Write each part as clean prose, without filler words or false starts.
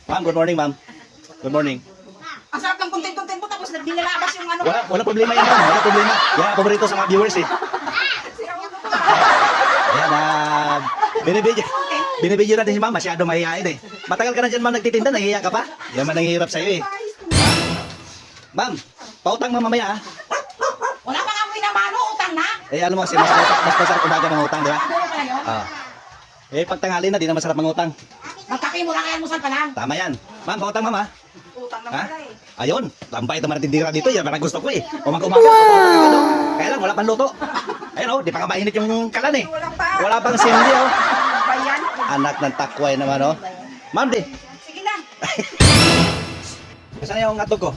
Ma'am, good morning, ma'am. Good morning. Ang sarap ng content-content mo tapos nagdilalabas yung ano. Wala problema yan, ma'am. Wala problema. Yan, paborito sa mga viewers eh. Ayan, binibidyo natin si ma'am. Masyado mahihain eh. Matagal ka na dyan, ma'am, nagtitinda. Nahihiya ka pa? Yan man nanghihirap sa'yo eh. Ma'am, pautang mo mamaya ah. Wala pa nga mo pinamano, utang na. Eh, ano mo kasi, mas masarap umaga ng utang, di ba? Ano pala yun? Ah. Eh, pag tanghali na, di na masarap mangutang. Magkape mo lang kaya almusal pa lang. Tama yan. Ma'am, pautang ma'am ah. Utang na Ha? pala eh. Ayun, lampay ito matindira dito. Yan parang gusto ko eh. Umaga-umaga. Wow! Kaya lang, wala pang luto. Ayun oh, di pa nga mainit yung kalan eh. Wala pa. Wala pang sindi oh. Bayan. Anak ng takway naman oh. Ma'am di. Sige na. Saan yung hotdog ko?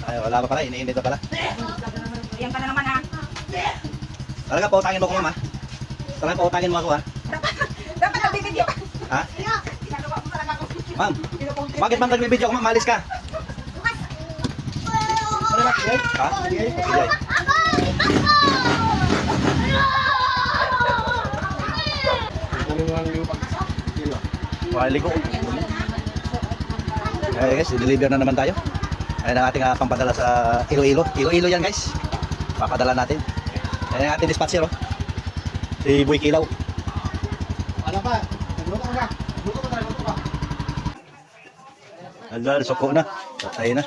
Ay, wala pa pala. Iniinit pa pala. Ayan ka na naman ha. Talaga, pautangin mo ko ma'am ha. Talaga, pautangin mo ako ha. Dapat nagbibideo ka. Ha? Ginagawa mo talaga ako. Ma'am, bakit ma'am nagbibideo ko ma'am? Malis ka. Ha? Bigay. Wali ko. Eh guys, i-deliver na naman tayo. Ayan ang ating pampadala sa Iloilo. Iloilo yan guys. Papadala natin. Ayan ang ating dispatcher oh. Si Boy Kilaw. Ano pa? Luto ka. Luto ka tayo, luto ka. Agal, suko na. Patay na.